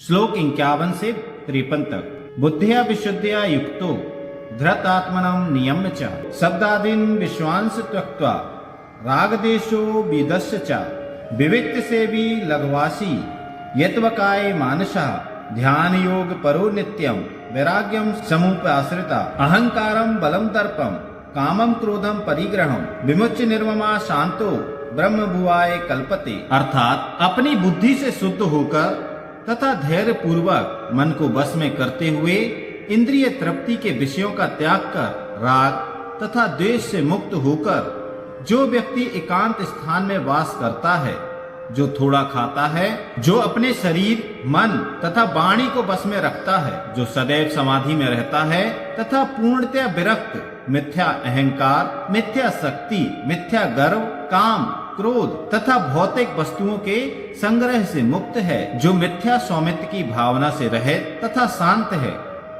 श्लोक 51 से 53 तक। बुद्धिया विशुद्धिया युक्तो धृतात्मनं नियम्य च शब्दादीन विश्वांस त्यक्त्वा रागदेशो विदस्य च विविक्त सेवी लघवासी यत्वकाय मानसः ध्यान योग परो नित्यम वैराग्यम समुपाश्रिता अहंकारम बलम दर्पम कामम क्रोधम परिग्रहम विमुच्य निर्ममा शांतो ब्रह्म भुवाय कल्पते। अर्थात अपनी बुद्धि से शुद्ध होकर तथा धैर्य पूर्वक मन को बस में करते हुए इंद्रिय तृप्ति के विषयों का त्याग कर राग तथा द्वेष से मुक्त होकर जो व्यक्ति एकांत स्थान में वास करता है, जो थोड़ा खाता है, जो अपने शरीर मन तथा वाणी को बस में रखता है, जो सदैव समाधि में रहता है तथा पूर्णतया विरक्त मिथ्या अहंकार, मिथ्या शक्ति, मिथ्या गर्व, काम, क्रोध तथा भौतिक वस्तुओं के संग्रह से मुक्त है, जो मिथ्या सौमित्र की भावना से रहित तथा शांत है,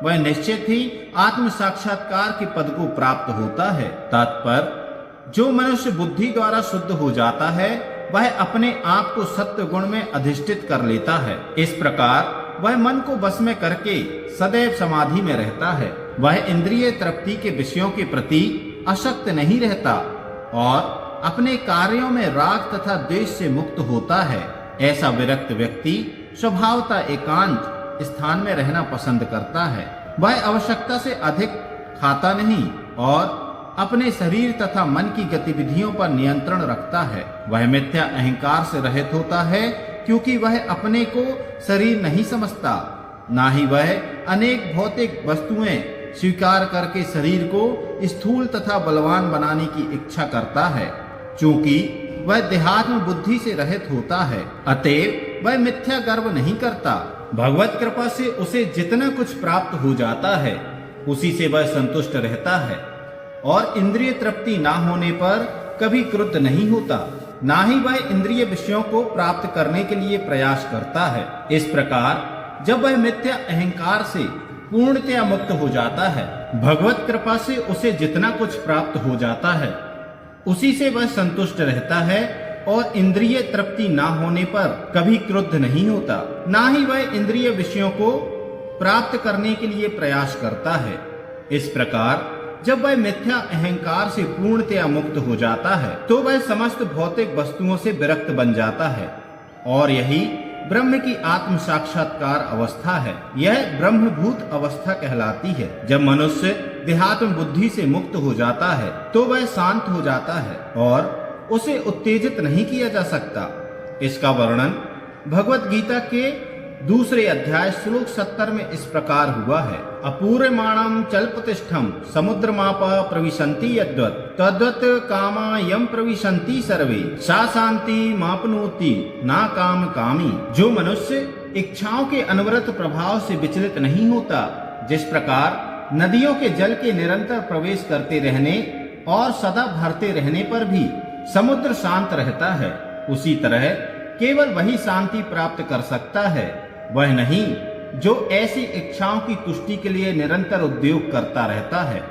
वह निश्चित ही आत्म साक्षात्कार के पद को प्राप्त होता है। तात्पर्य, जो मनुष्य बुद्धि द्वारा शुद्ध हो जाता है वह अपने आप को सत्य गुण में अधिष्ठित कर लेता है। इस प्रकार वह मन को बस में करके सदैव समाधि में रहता है। वह इंद्रिय तृप्ति के विषयों के प्रति आसक्त नहीं रहता और अपने कार्यों में राग तथा द्वेष से मुक्त होता है। ऐसा विरक्त व्यक्ति स्वभावतः एकांत स्थान में रहना पसंद करता है। वह आवश्यकता से अधिक खाता नहीं और अपने शरीर तथा मन की गतिविधियों पर नियंत्रण रखता है। वह मिथ्या अहंकार से रहित होता है क्योंकि वह अपने को शरीर नहीं समझता, ना ही वह अनेक भौतिक वस्तुएं स्वीकार करके शरीर को स्थूल तथा बलवान बनाने की इच्छा करता है। चूंकि वह देहात्म बुद्धि से रहित होता है, अतएव वह मिथ्या गर्व नहीं करता। भगवत कृपा से उसे जितना कुछ प्राप्त हो जाता है उसी से वह संतुष्ट रहता है और इंद्रिय तृप्ति ना होने पर कभी क्रुद्ध नहीं होता, ना ही वह इंद्रिय विषयों को प्राप्त करने के लिए प्रयास करता है। इस प्रकार जब वह मिथ्या अहंकार से पूर्णतया मुक्त हो जाता है, भगवत कृपा से उसे जितना कुछ प्राप्त हो जाता है उसी से वह संतुष्ट रहता है और इंद्रिय तृप्ति ना होने पर कभी क्रुद्ध नहीं होता, ना ही वह इंद्रिय विषयों को प्राप्त करने के लिए प्रयास करता है। इस प्रकार जब वह मिथ्या अहंकार से पूर्णतया मुक्त हो जाता है तो वह समस्त भौतिक वस्तुओं से विरक्त बन जाता है और यही ब्रह्म की आत्म साक्षात्कार अवस्था है। यह ब्रह्मभूत अवस्था कहलाती है। जब मनुष्य देहात्म बुद्धि से मुक्त हो जाता है तो वह शांत हो जाता है और उसे उत्तेजित नहीं किया जा सकता। इसका वर्णन भगवत गीता के दूसरे अध्याय श्लोक 70 में इस प्रकार हुआ है। अपूर्यमाणं चल्पतिष्ठं समुद्रमापा प्रविशन्ति यद्वत् तद्वत् कामा यम प्रविशन्ति सर्वे सा शांति मापनोति ना काम कामी। जो मनुष्य इच्छाओं के अनवरत प्रभाव से विचलित नहीं होता, जिस प्रकार नदियों के जल के निरंतर प्रवेश करते रहने और सदा भरते रहने पर भी समुद्र शांत रहता है, उसी तरह केवल वही शांति प्राप्त कर सकता है, वह नहीं जो ऐसी इच्छाओं की तुष्टि के लिए निरंतर उद्योग करता रहता है।